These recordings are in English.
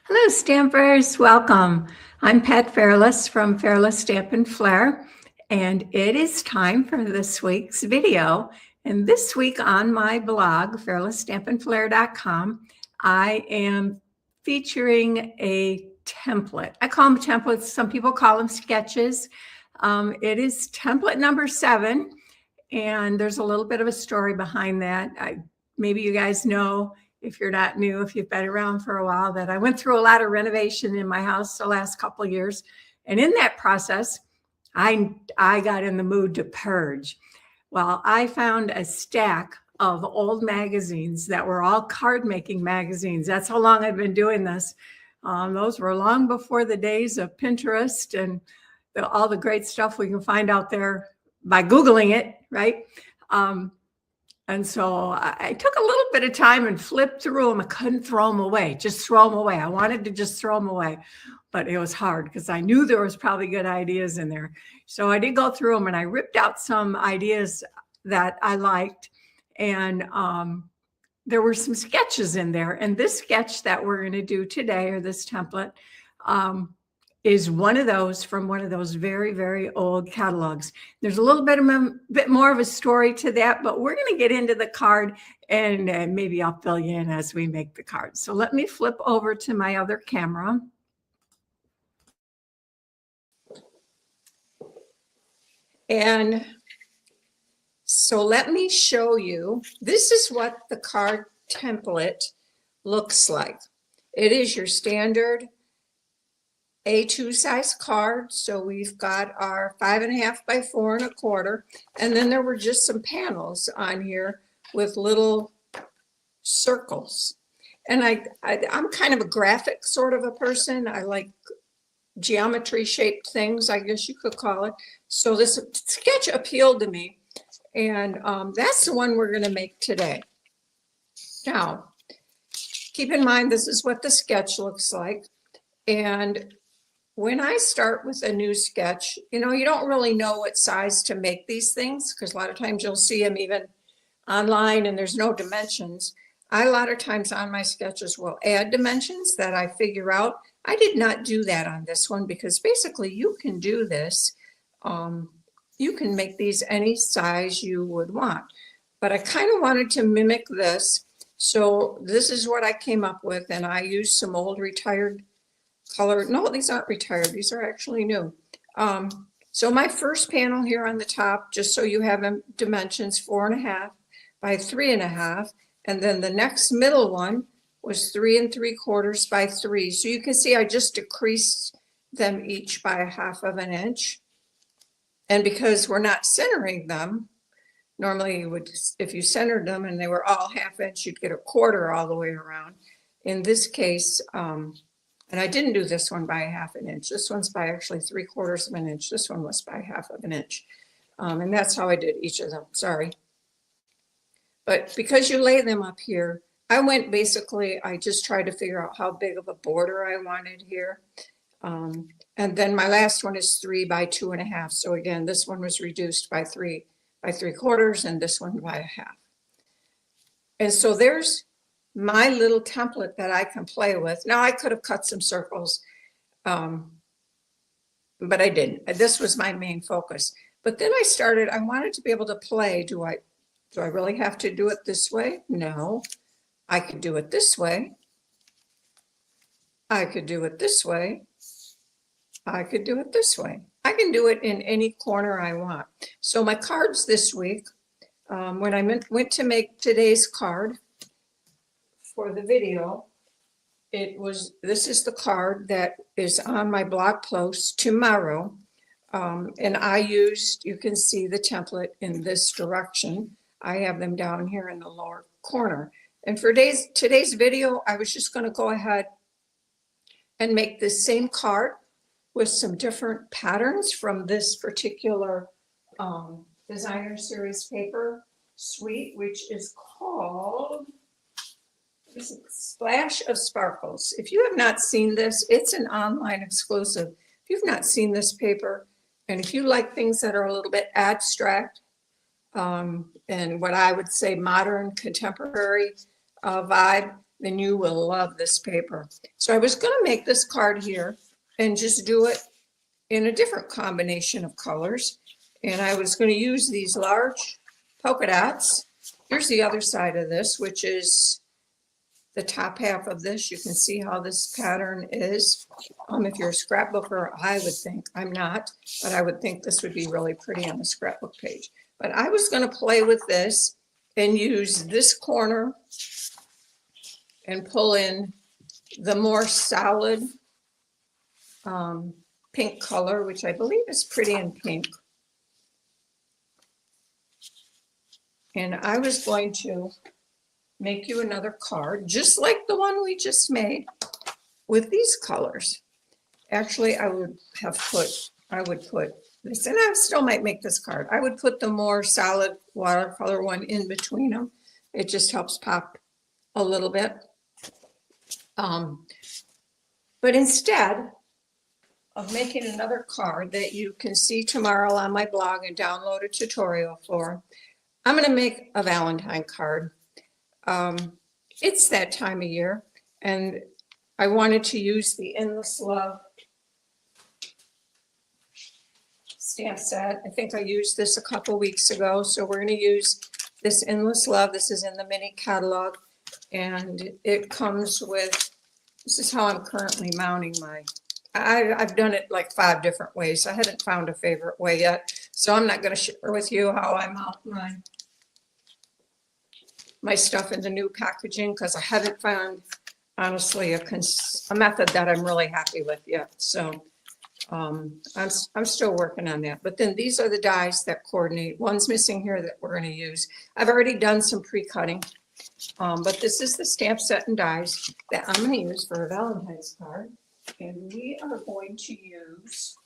Hello, Stampers. Welcome. I'm Pat Fairless from Fairless Stampin Flair, and it is time for this week's video. And this week on my blog, fairlessstampinflair.com, I am featuring a template. I call them templates. Some people call them sketches. It is template number 7, and there's a little bit of a story behind that. Maybe you guys know, if you're not new, if you've been around for a while, that I went through a lot of renovation in my house the last couple of years. And in that process, I got in the mood to purge. Well, I found a stack of old magazines that were all card making magazines. That's how long I've been doing this. Those were long before the days of Pinterest and all the great stuff we can find out there by Googling it, right? And so I took a little bit of time and flipped through them. I couldn't throw them away, just throw them away. I wanted to just throw them away, but it was hard because I knew there was probably good ideas in there. So I did go through them and I ripped out some ideas that I liked. And there were some sketches in there. And this sketch that we're going to do today, or this template, is one of those from one of those very, very old catalogs. There's a little bit more of a story to that, but we're going to get into the card and maybe I'll fill you in as we make the card. So let me flip over to my other camera. And so let me show you, this is what the card template looks like. It is your standard A2 size card. So we've got our 5.5 by 4 1/4. And then there were just some panels on here with little circles. And I'm kind of a graphic sort of a person. I like geometry shaped things, I guess you could call it. So this sketch appealed to me. And that's the one we're going to make today. Now, keep in mind, this is what the sketch looks like. And when I start with a new sketch, you don't really know what size to make these things because a lot of times you'll see them even online and there's no dimensions. A lot of times on my sketches will add dimensions that I figure out. I did not do that on this one because basically you can do this. You can make these any size you would want. But I kind of wanted to mimic this. So this is what I came up with, and I used some old retired color. No, these aren't retired. These are actually new. So my first panel here on the top, just so you have dimensions, 4.5 by 3.5. And then the next middle one was 3 3/4 by 3. So you can see I just decreased them each by 1/2 inch. And because we're not centering them, normally you would, if you centered them and they were all 1/2 inch, you'd get 1/4 all the way around. In this case, and I didn't do this one by 1/2 inch. This one's by actually 3/4 inch. This one was by 1/2 inch. And that's how I did each of them, sorry. But because you lay them up here, I just tried to figure out how big of a border I wanted here. And then my last one is 3 by 2.5. So again, this one was reduced by 3 by 3/4 and this one by 1/2. And so there's my little template that I can play with. Now I could have cut some circles, but I didn't. This was my main focus. But then I wanted to be able to play. Do I really have to do it this way? No, I could do it this way. I could do it this way. I could do it this way. I can do it in any corner I want. So my cards this week, when I went to make today's card for the video, this is the card that is on my blog post tomorrow. And you can see the template in this direction. I have them down here in the lower corner. And for today's video, I was just going to go ahead and make this same card with some different patterns from this particular designer series paper suite, which is called Splash of Sparkles. If you have not seen this, it's an online exclusive. If you've not seen this paper, and if you like things that are a little bit abstract and what I would say modern contemporary vibe, then you will love this paper. So I was going to make this card here and just do it in a different combination of colors. And I was going to use these large polka dots. Here's the other side of this, which is the top half of this. You can see how this pattern is. If you're a scrapbooker, I would think, I'm not, but I would think this would be really pretty on the scrapbook page. But I was going to play with this and use this corner and pull in the more solid pink color, which I believe is pretty in pink. And I was going to make you another card, just like the one we just made, with these colors. Actually, I would put this, and I still might make this card. I would put the more solid watercolor one in between them. It just helps pop a little bit. But instead of making another card that you can see tomorrow on my blog and download a tutorial for, I'm going to make a Valentine card. It's that time of year, and I wanted to use the Endless Love stamp set. I think I used this a couple weeks ago, so we're going to use this Endless Love. This is in the mini catalog, and it comes with, this is how I'm currently mounting my, I've done it like 5 different ways. I haven't found a favorite way yet, so I'm not going to share with you how I mount my stuff in the new packaging, because I haven't found, honestly, a method that I'm really happy with yet. So I'm still working on that. But then these are the dies that coordinate. One's missing here that we're going to use. I've already done some pre-cutting, but this is the stamp set and dies that I'm going to use for a Valentine's card. And we are going to use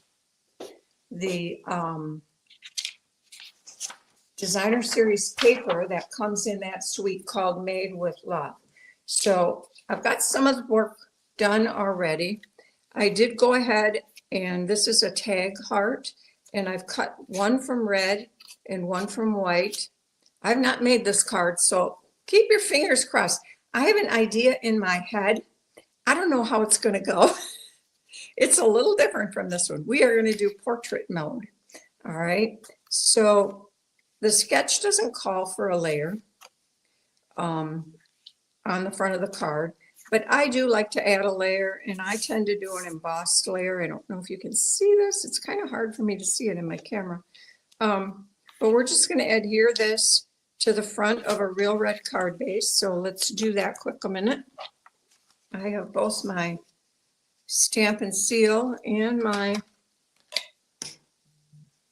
the designer series paper that comes in that suite called Made with Love. So I've got some of the work done already. I did go ahead, and this is a tag heart, and I've cut one from red and one from white. I've not made this card, so keep your fingers crossed. I have an idea in my head. I don't know how it's going to go. It's a little different from this one. We are going to do portrait mode. All right. So the sketch doesn't call for a layer on the front of the card, but I do like to add a layer, and I tend to do an embossed layer. I don't know if you can see this. It's kind of hard for me to see it in my camera. But we're just going to adhere this to the front of a real red card base. So let's do that quick a minute. I have both my stamp and seal and my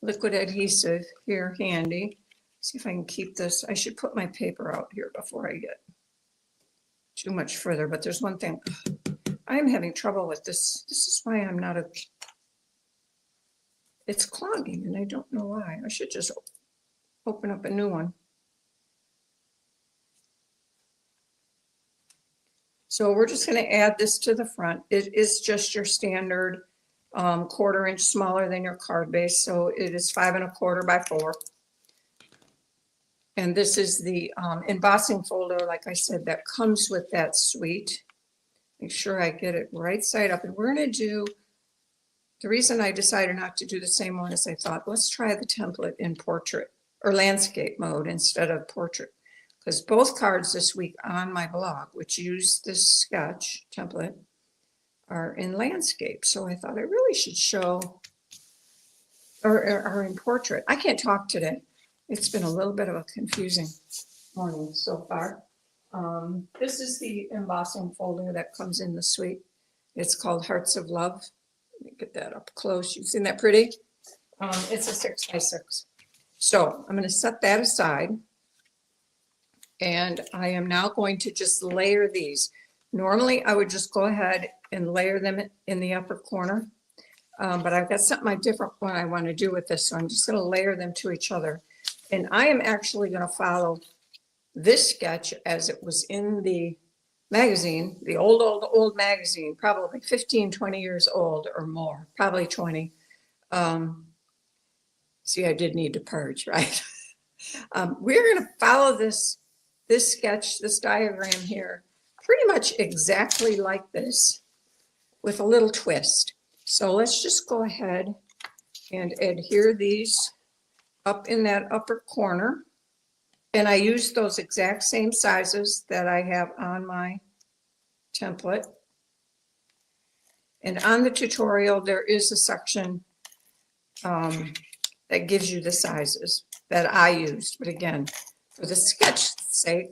liquid adhesive here handy. See if I can keep this. I should put my paper out here before I get too much further, but there's one thing. I'm having trouble with this. This is why I'm not it's clogging, and I don't know why. I should just open up a new one. So we're just going to add this to the front. It is just your standard 1/4 inch smaller than your card base. So it is 5 1/4 by 4. And this is the embossing folder, like I said, that comes with that suite. Make sure I get it right side up. And we're going to do, the reason I decided not to do the same one is I thought, let's try the template in portrait or landscape mode instead of portrait. Because both cards this week on my blog, which use this sketch template, are in landscape. So I thought I really should show, or are in portrait. I can't talk today. It's been a little bit of a confusing morning so far. This is the embossing folder that comes in the suite. It's called Hearts of Love. Let me get that up close. You've seen that pretty? It's a 6 by 6. So I'm going to set that aside. And I am now going to just layer these. Normally, I would just go ahead and layer them in the upper corner. But I've got something different what I want to do with this. So I'm just going to layer them to each other. And I am actually going to follow this sketch as it was in the magazine, the old magazine, probably 15, 20 years old or more, probably 20. See, I did need to purge, right? We're going to follow this sketch, this diagram here pretty much exactly like this with a little twist. So let's just go ahead and adhere these up in that upper corner. And I use those exact same sizes that I have on my template. And on the tutorial, there is a section that gives you the sizes that I used. But again, for the sketch's sake,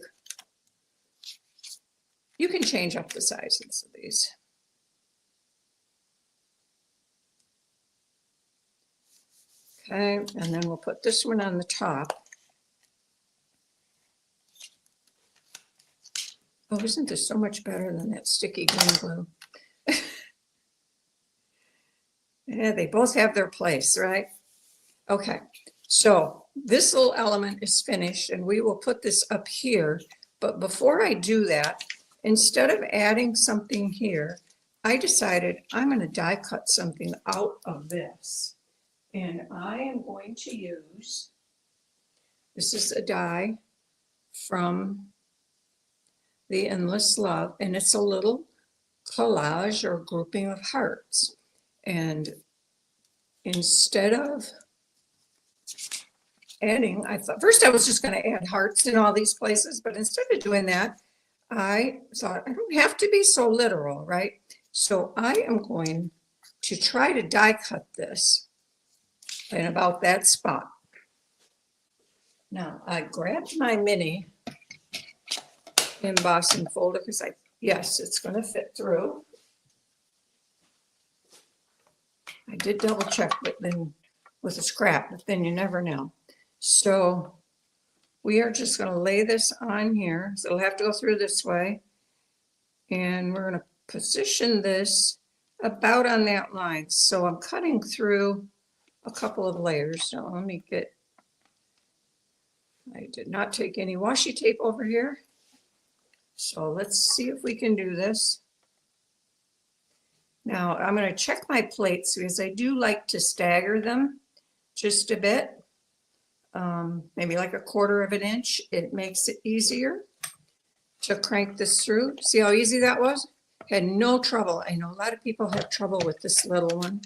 you can change up the sizes of these. Okay, and then we'll put this one on the top. Oh, isn't this so much better than that sticky green glue? Yeah, they both have their place, right? Okay, so this little element is finished and we will put this up here. But before I do that, instead of adding something here, I decided I'm going to die cut something out of this. And I am going to use, this is a die from the Endless Love, and it's a little collage or grouping of hearts. And instead of adding, I thought, first I was just going to add hearts in all these places, but instead of doing that, I thought I don't have to be so literal, right? So I am going to try to die cut this in about that spot. Now I grabbed my mini embossing folder because yes, it's going to fit through. I did double check, but then with a scrap, but then you never know. So we are just going to lay this on here. So it'll have to go through this way. And we're going to position this about on that line. So I'm cutting through a couple of layers. So let me get, I did not take any washi tape over here. So let's see if we can do this. Now I'm going to check my plates because I do like to stagger them just a bit, maybe like 1/4 of an inch. It makes it easier to crank this through. See how easy that was? Had no trouble. I know a lot of people have trouble with this little one,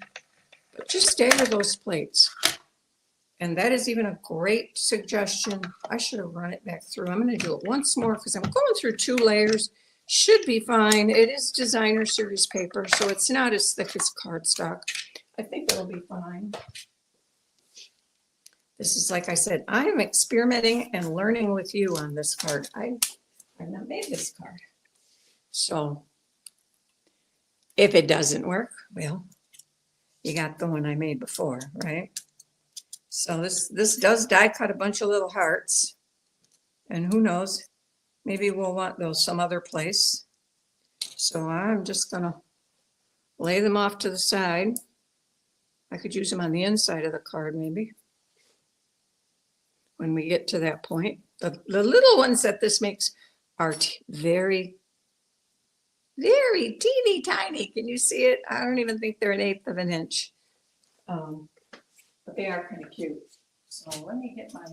but just stagger those plates. And that is even a great suggestion. I should have run it back through. I'm going to do it once more because I'm going through 2 layers. Should be fine. It is designer series paper, so it's not as thick as cardstock. I think it'll be fine. This is, like I said, I am experimenting and learning with you on this card. I've not made this card. So if it doesn't work, well, you got the one I made before, right? So this does die cut a bunch of little hearts. And who knows, maybe we'll want those some other place. So I'm just going to lay them off to the side. I could use them on the inside of the card maybe when we get to that point. The little ones that this makes are very, very teeny tiny. Can you see it? I don't even think they're 1/8 of an inch. But they are kind of cute. So let me get my,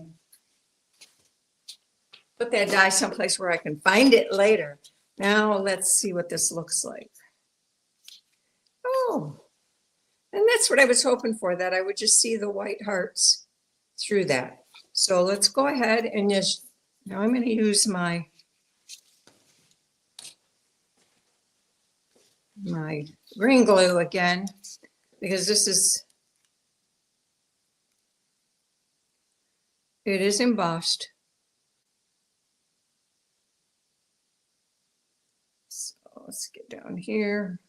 put that die someplace where I can find it later. Now let's see what this looks like. Oh, and that's what I was hoping for, that I would just see the white hearts through that. So let's go ahead and just, now I'm going to use my green glue again, because this is, it is embossed. So let's get down here.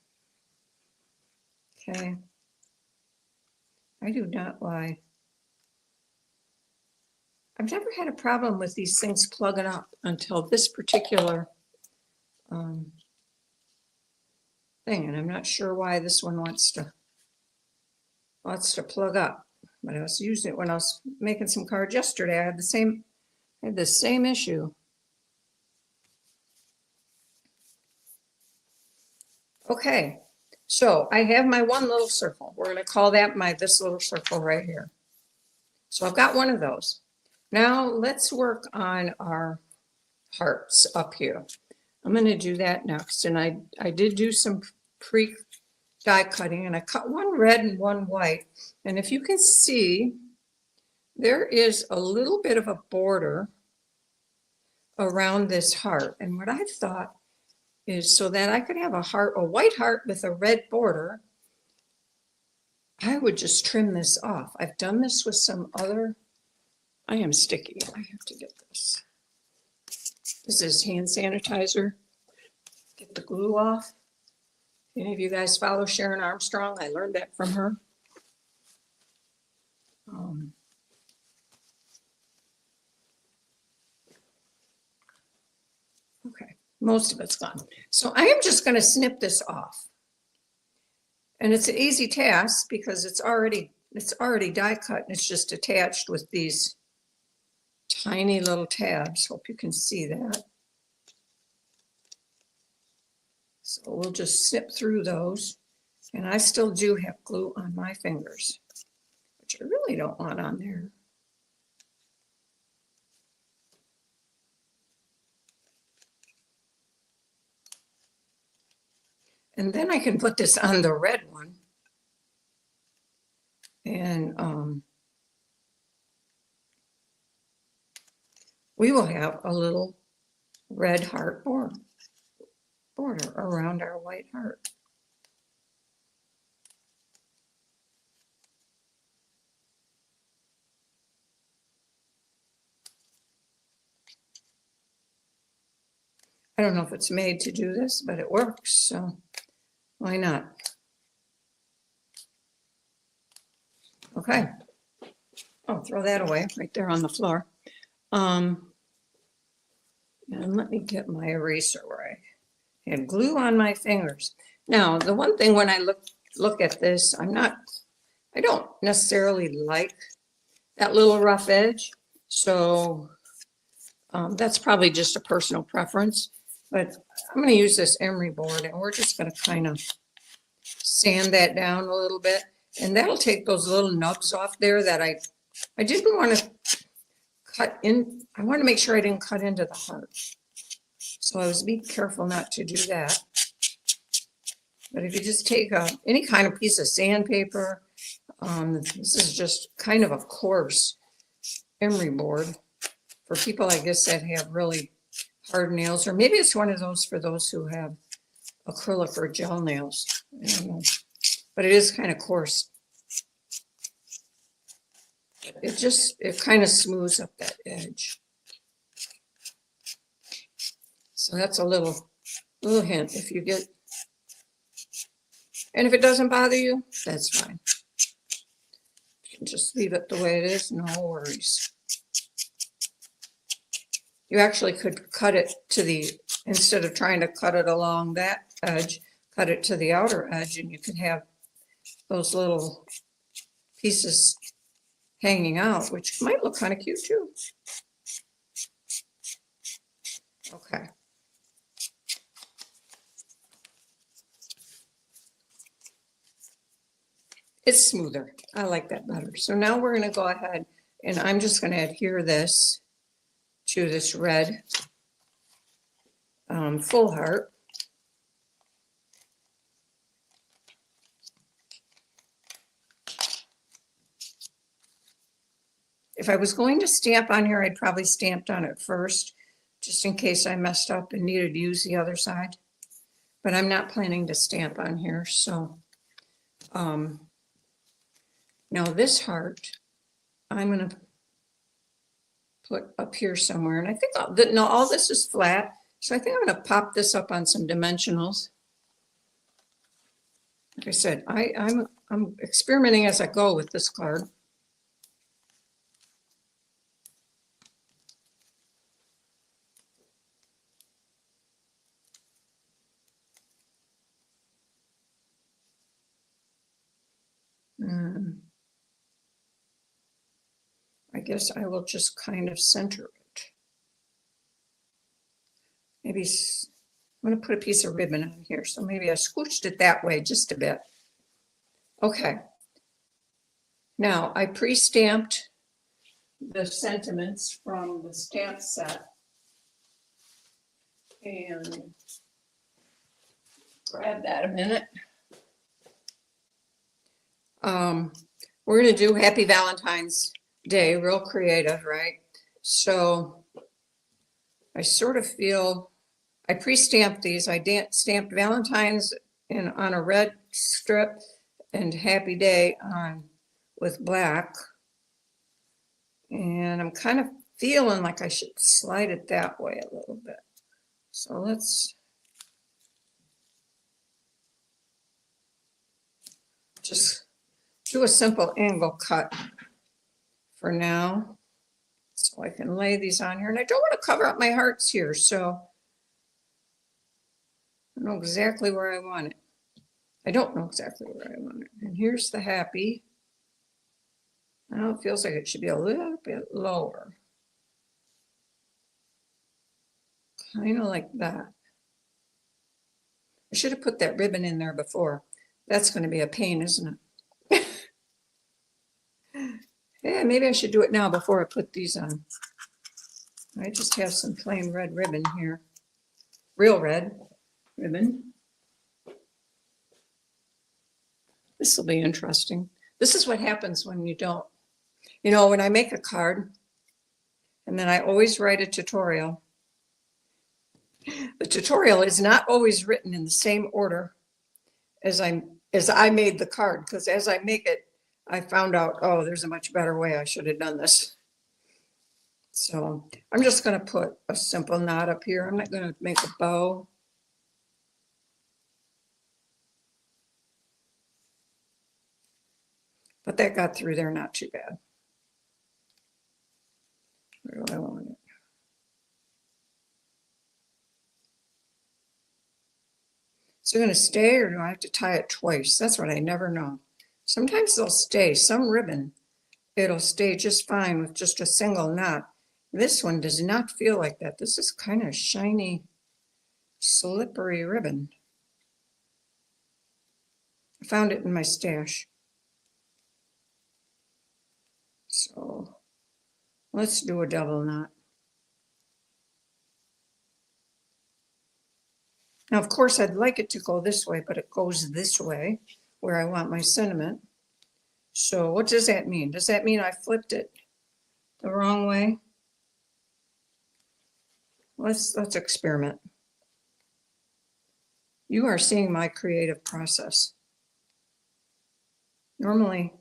Okay. I do not lie. I've never had a problem with these things plugging up until this particular thing, and I'm not sure why this one wants to plug up. But I was using it when I was making some cards yesterday. I had the same issue. Okay, so I have my one little circle. We're going to call that this little circle right here. So I've got one of those. Now let's work on our hearts up here. I'm going to do that next. And I did do some pre-die cutting, and I cut one red and one white. And if you can see, there is a little bit of a border around this heart. And what I thought is, so that I could have a white heart with a red border, I would just trim this off. I've done this with some other, I am sticky. I have to get this. This is hand sanitizer. Get the glue off. Any of you guys follow Sharon Armstrong? I learned that from her. Okay, most of it's gone. So I am just going to snip this off. And it's an easy task because it's already die cut, and it's just attached with these tiny little tabs. Hope you can see that. So we'll just snip through those. And I still do have glue on my fingers, which I really don't want on there. And then I can put this on the red one. And we will have a little red heart border around our white heart. I don't know if it's made to do this, but it works, so why not? Okay. Oh, throw that away right there on the floor. And let me get my eraser where I had glue on my fingers. Now, the one thing when I look at this, I don't necessarily like that little rough edge. So that's probably just a personal preference. But I'm going to use this emery board, and we're just going to kind of sand that down a little bit. And that'll take those little nubs off there that I didn't want to cut in. I want to make sure I didn't cut into the heart. So I was being careful not to do that. But if you just take any kind of piece of sandpaper, this is just kind of a coarse emery board for people, I guess, that have really hard nails, or maybe it's one of those for those who have acrylic or gel nails. I don't know. But it is kind of coarse. It kind of smooths up that edge. So that's a little hint. If you get, and if it doesn't bother you, that's fine. You can just leave it the way it is, no worries. You actually could cut it to instead of trying to cut it along that edge, cut it to the outer edge, and you could have those little pieces hanging out, which might look kind of cute too. Okay. It's smoother. I like that better. So now we're going to go ahead, and I'm just going to adhere this to this red full heart. If I was going to stamp on here, I'd probably stamped on it first, just in case I messed up and needed to use the other side. But I'm not planning to stamp on here, so now this heart, I'm going to put up here somewhere. And I think all this is flat, so I think I'm going to pop this up on some dimensionals. Like I said, I'm experimenting as I go with this card. I guess I will just kind of center it. Maybe I'm going to put a piece of ribbon on here, so maybe I scooched it that way just a bit. Okay. Now I pre-stamped the sentiments from the stamp set. And grab that a minute. We're going to do Happy Valentine's Day, real creative, right? So I sort of feel, I pre-stamped these. I stamped Valentine's on a red strip and Happy Day on with black. And I'm kind of feeling like I should slide it that way a little bit. So let's just do a simple angle cut for now. So I can lay these on here. And I don't want to cover up my hearts here, so I know exactly where I want it. I don't know exactly where I want it. And here's the happy. Now it feels like it should be a little bit lower. Kind of like that. I should have put that ribbon in there before. That's going to be a pain, isn't it? Yeah, maybe I should do it now before I put these on. I just have some plain red ribbon here. Real red ribbon. This will be interesting. This is what happens when you don't. You know, when I make a card, and then I always write a tutorial. The tutorial is not always written in the same order as I made the card, because as I make it, I found out, oh, there's a much better way. I should have done this. So I'm just going to put a simple knot up here. I'm not going to make a bow. But that got through there not too bad. Where do I want it? Is it going to stay, or do I have to tie it twice? That's what I never know. Sometimes they'll stay. Some ribbon, it'll stay just fine with just a single knot. This one does not feel like that. This is kind of shiny, slippery ribbon. I found it in my stash. So let's do a double knot. Now, of course, I'd like it to go this way, but it goes this way where I want my sentiment. So what does that mean? Does that mean I flipped it the wrong way? Let's experiment. You are seeing my creative process. Normally,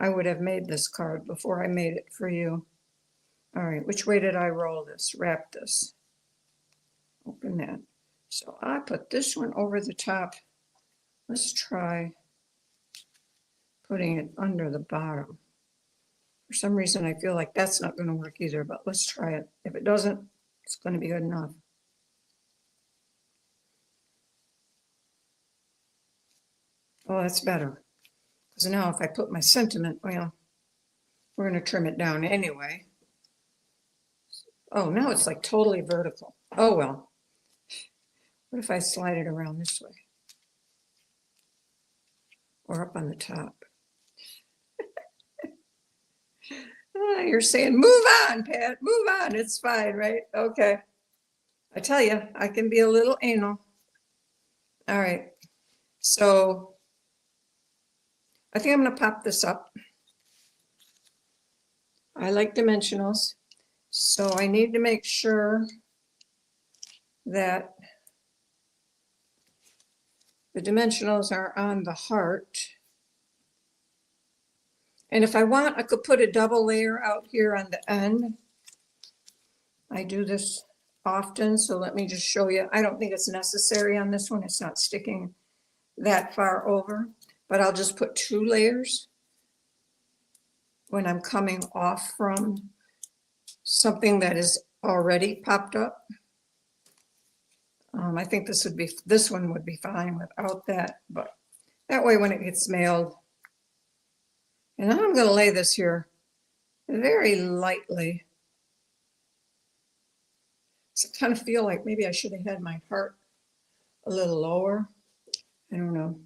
I would have made this card before I made it for you. All right, which way did I roll this, wrap this? Open that. So I put this one over the top. Let's try putting it under the bottom. For some reason, I feel like that's not going to work either, but let's try it. If it doesn't, it's going to be good enough. Oh, that's better. Because now if I put my sentiment, well, we're going to trim it down anyway. Oh, now it's like totally vertical. Oh, well. What if I slide it around this way? Or up on the top? You're saying, move on, Pat, move on. It's fine, right? Okay. I tell you, I can be a little anal. All right. So I think I'm going to pop this up. I like dimensionals. So I need to make sure that the dimensionals are on the heart. And if I want, I could put a double layer out here on the end. I do this often, so let me just show you. I don't think it's necessary on this one. It's not sticking that far over, but I'll just put 2 layers when I'm coming off from something that is already popped up. I think this one would be fine without that, but that way when it gets mailed. And now I'm going to lay this here very lightly. So I kind of feel like maybe I should have had my heart a little lower. I don't know.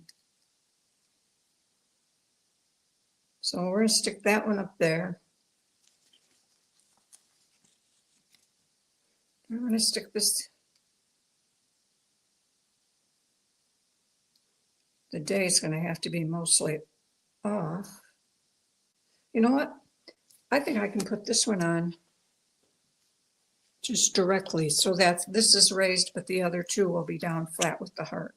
So we're going to stick that one up there. I'm going to stick this the day is going to have to be mostly off. You know what? I think I can put this one on just directly so that this is raised, but the other two will be down flat with the heart.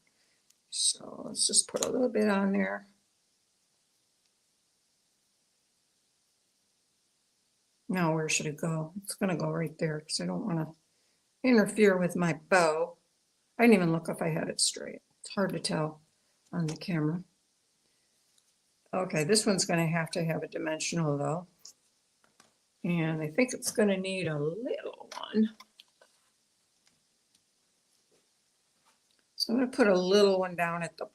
So let's just put a little bit on there. Now where should it go? It's going to go right there because I don't want to interfere with my bow. I didn't even look if I had it straight. It's hard to tell on the camera. Okay, this one's going to have a dimensional though. And I think it's going to need a little one. So I'm going to put a little one down at the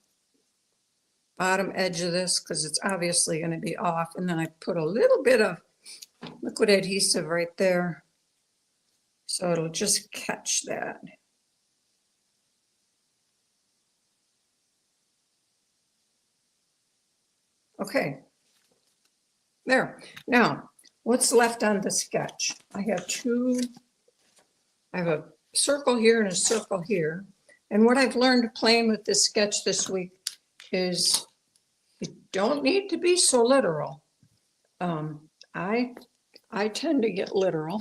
bottom edge of this because it's obviously going to be off. And then I put a little bit of liquid adhesive right there. So it'll just catch that. Okay. There. Now, what's left on the sketch? I have a circle here and a circle here. And what I've learned playing with this sketch this week is you don't need to be so literal. I tend to get literal.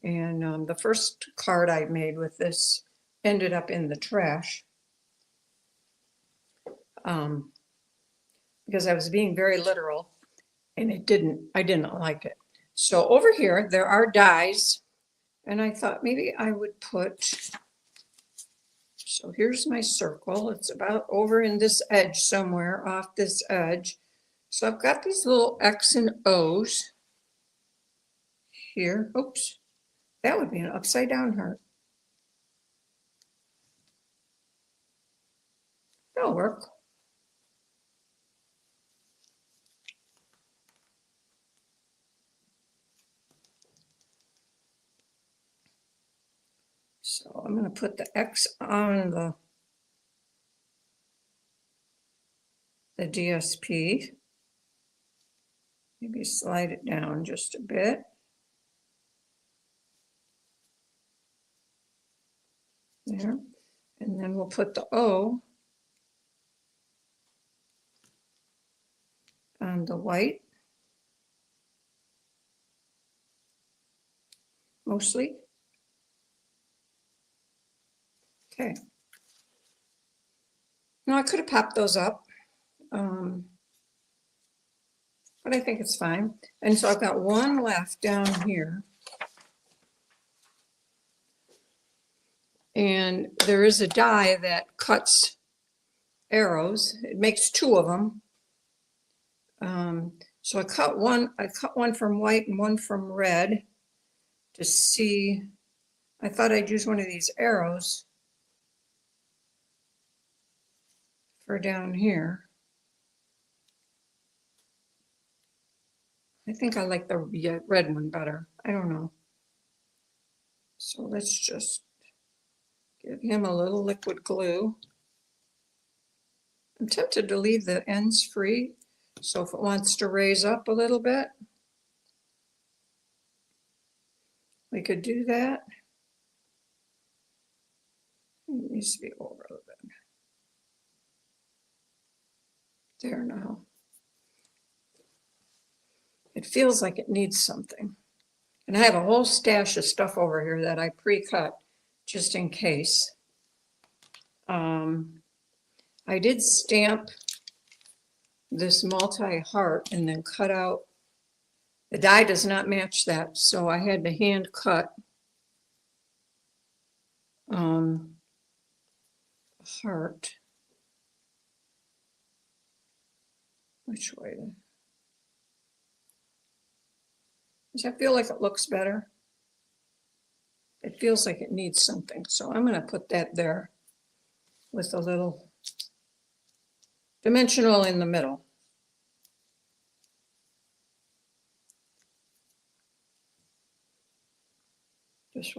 And the first card I made with this ended up in the trash. Because I was being very literal and I didn't like it. So over here, there are dies. And I thought maybe I would put, so here's my circle. It's about over in this edge somewhere off this edge. So I've got these little X and O's here. Oops, that would be an upside down heart. That'll work. So I'm going to put the X on the DSP. Maybe slide it down just a bit. There. And then we'll put the O on the white. Mostly. Okay. Now I could have popped those up, but I think it's fine. And so I've got one left down here. And there is a die that cuts arrows. It makes two of them. So I cut one from white and one from red to see. I thought I'd use one of these arrows for down here. I think I like the red one better. I don't know. So let's just give him a little liquid glue. I'm tempted to leave the ends free. So if it wants to raise up a little bit, we could do that. It needs to be over a little bit. There now. It feels like it needs something. And I have a whole stash of stuff over here that I pre-cut just in case. I did stamp this multi-heart and then cut out. The die does not match that, so I had to hand cut heart. Which way? Does that feel like it looks better? It feels like it needs something, so I'm going to put that there with a little dimensional in the middle. This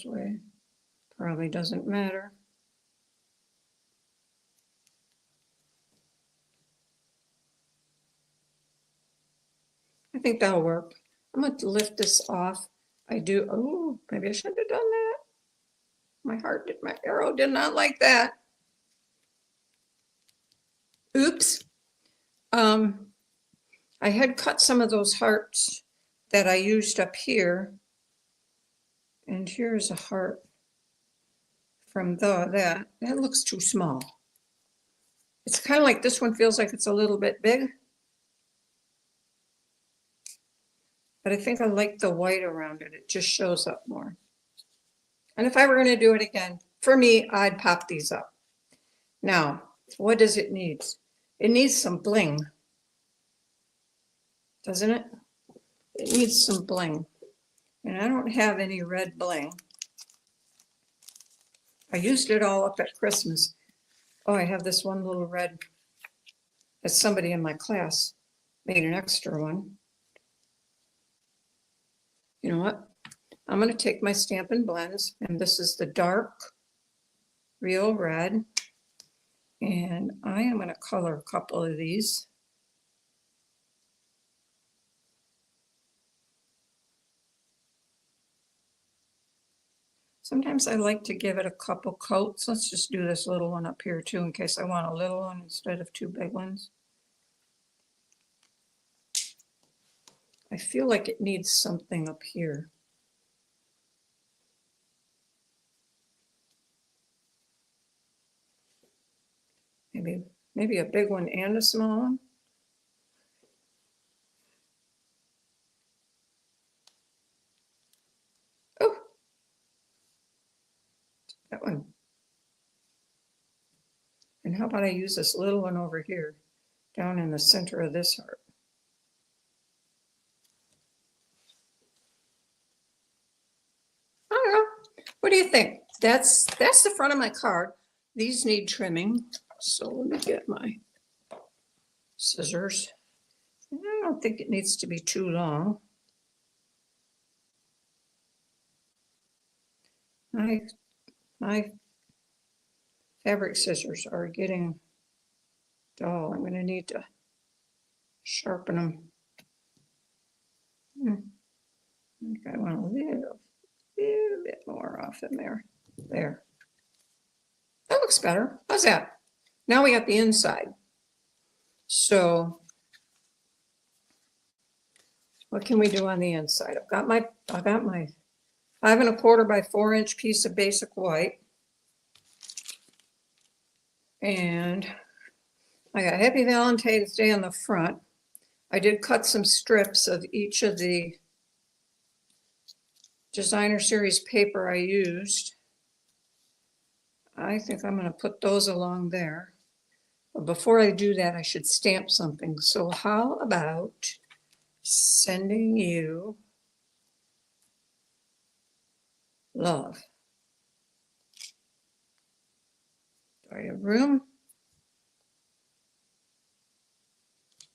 way, probably doesn't matter. I think that'll work. I'm going to lift this off. Oh, maybe I shouldn't have done that. My arrow did not like that. Oops. I had cut some of those hearts that I used up here. And here's a heart from that. That looks too small. It's kind of like this one feels like it's a little bit big. But I think I like the white around it. It just shows up more. And if I were going to do it again, for me, I'd pop these up. Now, what does it need? It needs some bling, doesn't it? It needs some bling. And I don't have any red bling. I used it all up at Christmas. Oh, I have this one little red that somebody in my class made an extra one. You know what? I'm going to take my Stampin' Blends, and this is the dark real red. And I am going to color a couple of these. Sometimes I like to give it a couple coats. Let's just do this little one up here too, in case I want a little one instead of two big ones. I feel like it needs something up here. Maybe a big one and a small one. Oh, that one. And how about I use this little one over here, down in the center of this heart. I don't know. What do you think? That's the front of my card. These need trimming. So let me get my scissors. I don't think it needs to be too long. My fabric scissors are getting dull. I'm going to need to sharpen them. I think I want a little bit more off in there. There. That looks better. How's that? Now we got the inside. So what can we do on the inside? I got my 5 1/4 by 4 inch piece of basic white. And I got Happy Valentine's Day on the front. I did cut some strips of each of the designer series paper I used. I think I'm going to put those along there. But before I do that, I should stamp something. So how about sending you love? Do I have room?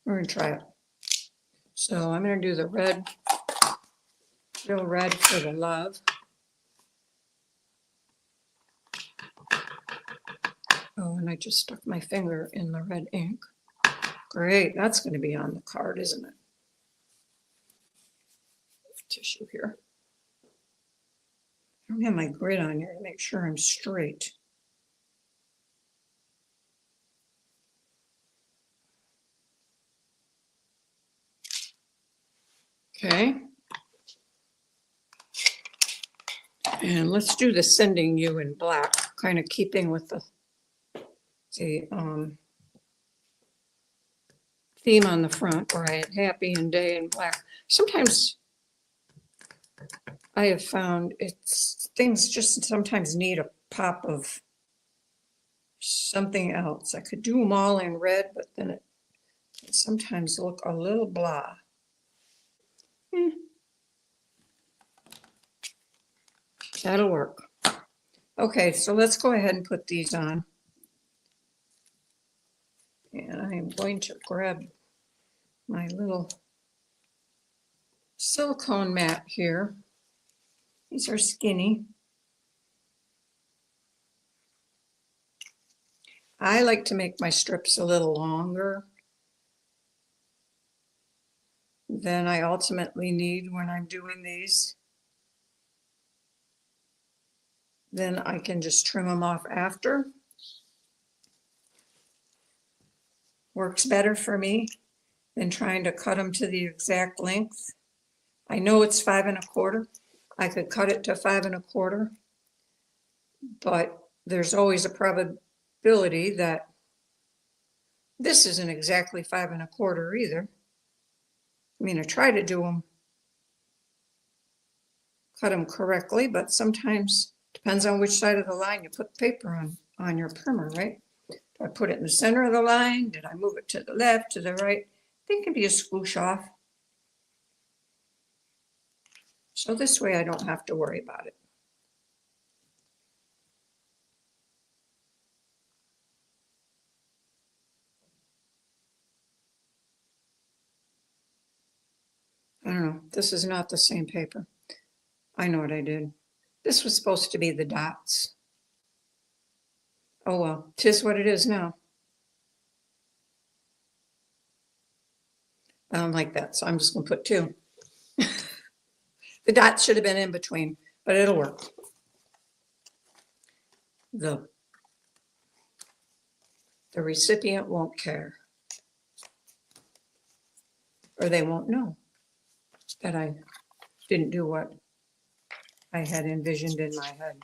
We're going to try it. So I'm going to do the red, real red for the love. Oh, and I just stuck my finger in the red ink. Great, that's going to be on the card, isn't it? Tissue here. I don't have my grid on here to make sure I'm straight. Okay. And let's do the sending you in black, kind of keeping with the theme on the front, where I had happy and day in black. Sometimes I have found things just sometimes need a pop of something else. I could do them all in red, but then it sometimes look a little blah. That'll work. Okay, so let's go ahead and put these on. And I am going to grab my little silicone mat here. These are skinny. I like to make my strips a little longer than I ultimately need when I'm doing these. Then I can just trim them off after. works better for me than trying to cut them to the exact length. I know it's 5 1/4. I could cut it to 5 1/4, but there's always a probability that this isn't exactly 5 1/4 either. I mean, I try to cut them correctly, but sometimes depends on which side of the line you put the paper on your primer, right? Do I put it in the center of the line? Did I move it to the left, to the right? They can be a sploosh off. So this way I don't have to worry about it. I don't know, this is not the same paper. I know what I did. This was supposed to be the dots. Oh well, 'tis what it is now. I don't like that, so I'm just gonna put 2. The dots should have been in between, but it'll work. The recipient won't care. Or they won't know that I didn't do what I had envisioned in my head.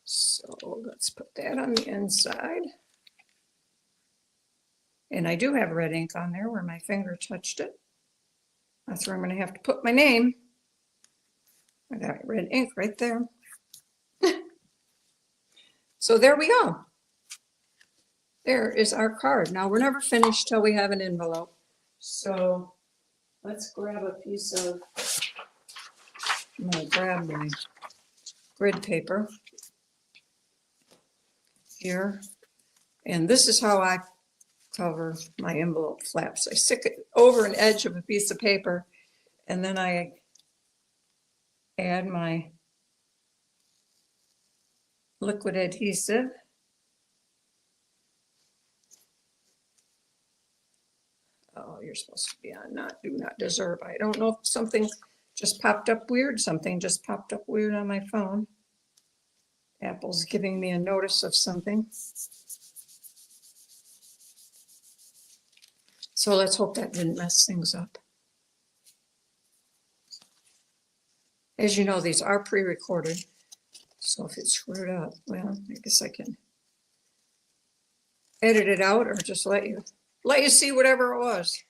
So let's put that on the inside. And I do have red ink on there where my finger touched it. That's where I'm going to have to put my name. I got red ink right there. So there we go. There is our card. Now we're never finished till we have an envelope. So let's grab a piece of, I'm going to grab my grid paper here. And this is how I cover my envelope flaps. I stick it over an edge of a piece of paper, and then I add my liquid adhesive. Oh, you're supposed to be on do not disturb. I don't know if something just popped up weird. Something just popped up weird on my phone. Apple's giving me a notice of something. So let's hope that didn't mess things up. As you know, these are pre-recorded. So if it's screwed up, well, I guess I can edit it out or just let you see whatever it was.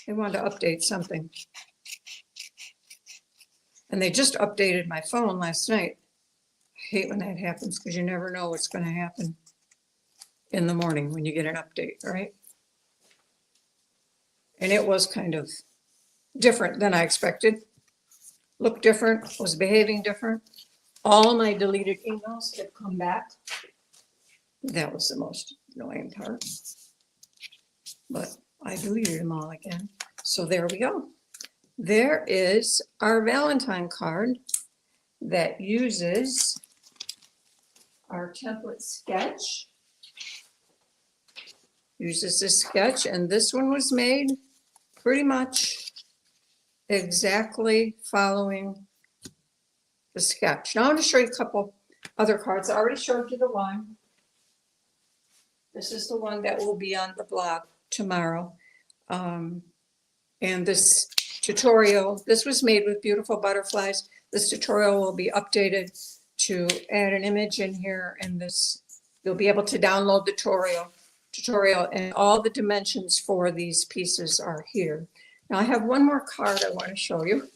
They wanted to update something. And they just updated my phone last night. I hate when that happens because you never know what's going to happen in the morning when you get an update, right? And it was kind of different than I expected. Looked different, was behaving different. All my deleted emails had come back. That was the most annoying part. But I deleted them all again. So there we go. There is our Valentine card that uses our template sketch. Uses this sketch, and this one was made pretty much exactly following the sketch. Now I'm going to show you a couple other cards. I already showed you the one. This is the one that will be on the blog tomorrow. And this tutorial, this was made with beautiful butterflies. This tutorial will be updated to add an image in here, and this, you'll be able to download the tutorial, and all the dimensions for these pieces are here. Now I have one more card I want to show you.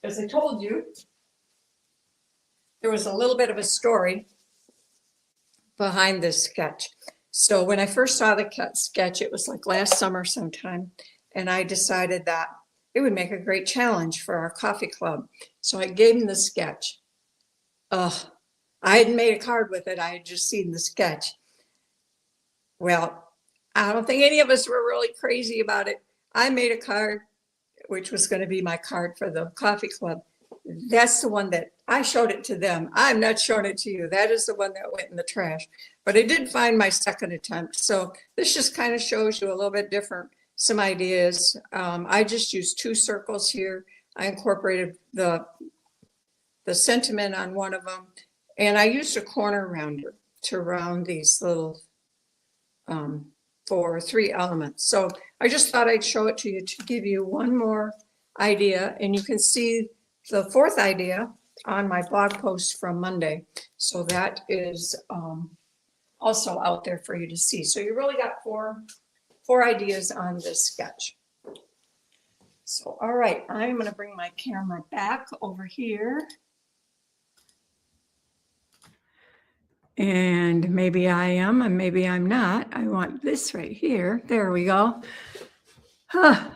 As I told you, there was a little bit of a story behind this sketch. So when I first saw the sketch, it was like last summer sometime, and I decided that it would make a great challenge for our coffee club. So I gave him the sketch. I hadn't made a card with it. I had just seen the sketch. Well, I don't think any of us were really crazy about it. I made a card, which was going to be my card for the coffee club. That's the one that I showed it to them. I'm not showing it to you. That is the one that went in the trash. But I did find my second attempt. So this just kind of shows you a little bit different, some ideas. I just used 2 circles here. I incorporated the the sentiment on one of them. And I used a corner rounder to round these little for 3 elements. So I just thought I'd show it to you to give you one more idea. And you can see the 4th idea on my blog post from Monday. So that is also out there for you to see. So you really got four ideas on this sketch. So, all right, I'm going to bring my camera back over here. And maybe I am, and maybe I'm not. I want this right here. There we go. Huh.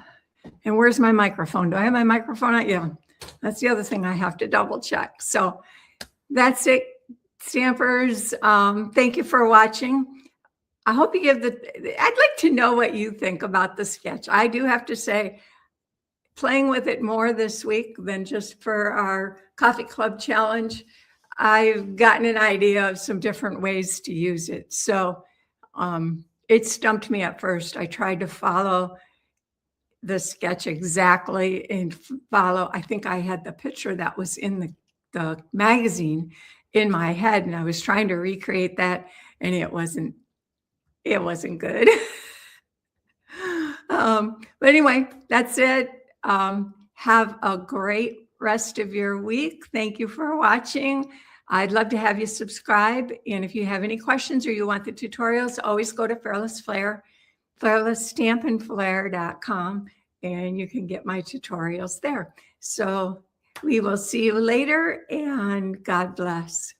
And where's my microphone? Do I have my microphone on? Yeah, that's the other thing I have to double check. So that's it, Stampers. Thank you for watching. I hope you give I'd like to know what you think about the sketch. I do have to say, playing with it more this week than just for our coffee club challenge, I've gotten an idea of some different ways to use it. So it stumped me at first. I tried to follow the sketch exactly and follow. I think I had the picture that was in the magazine in my head, and I was trying to recreate that, and it wasn't good. But anyway, that's it. Have a great rest of your week. Thank you for watching. I'd love to have you subscribe. And if you have any questions or you want the tutorials, always go to Fairless Flair, fairlessstampinflair.com, and you can get my tutorials there. So we will see you later, and God bless.